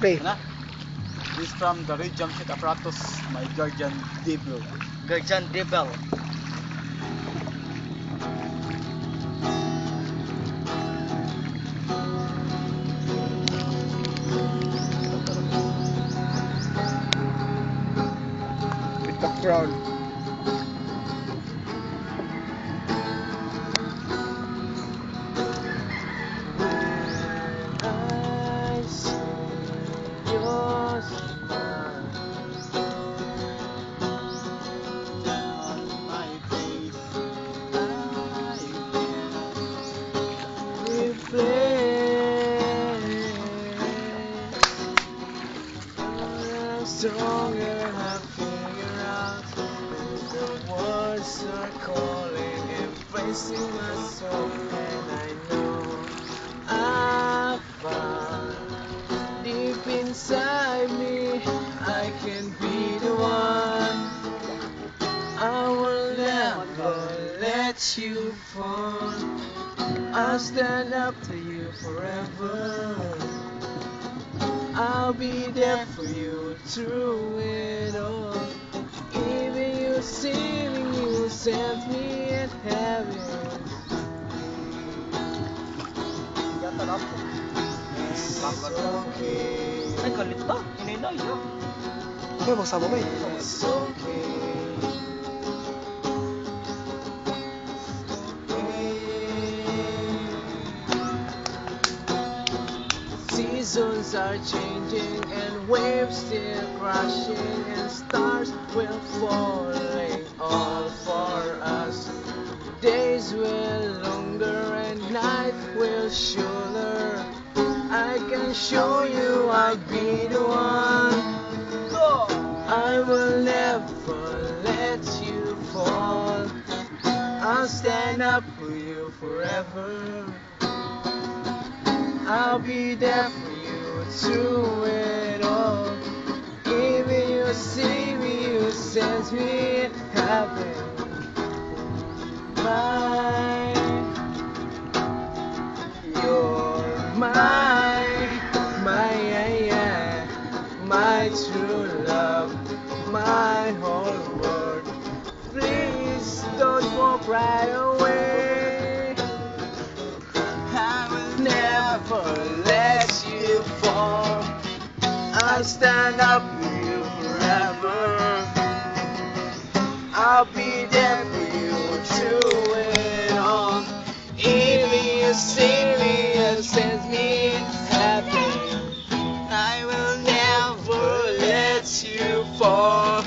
Play. Ano? This is from the red jump shot apparatus, my guardian devil. Guardian Devil. With the crowd. I see your smile. On my face, Stronger, I figure out the words are calling, embracing my soul, and I know I found deep inside me I can be the one. I will never let you fall. I'll stand up to you forever. I'll be there for you through it all. Even you sinning, you sent me in heaven. It's okay. Ay, galit to. Hinay yun. Ano magsama mo eh? It's okay. Seasons are changing and waves still crashing and stars will falling all for us. Days will longer and night will shorter. I can show you I'll be the one. I will never let you fall. I'll stand up for you forever. I'll be there for you through it all. Even you see me, you sense me in heaven. You're mine, my true love, my whole world. Please don't walk right away. I will never let you fall. I'll stand up for you forever. I'll be there for you through it all. Even you see me and send me in heaven. I will never let you fall.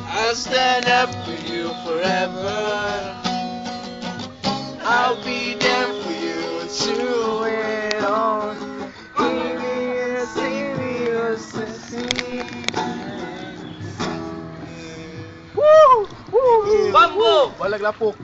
I'll stand up for you forever. I'll be there for you through it all. Even you see me or send me. Woo! Woo! Bambo! Walang lapok.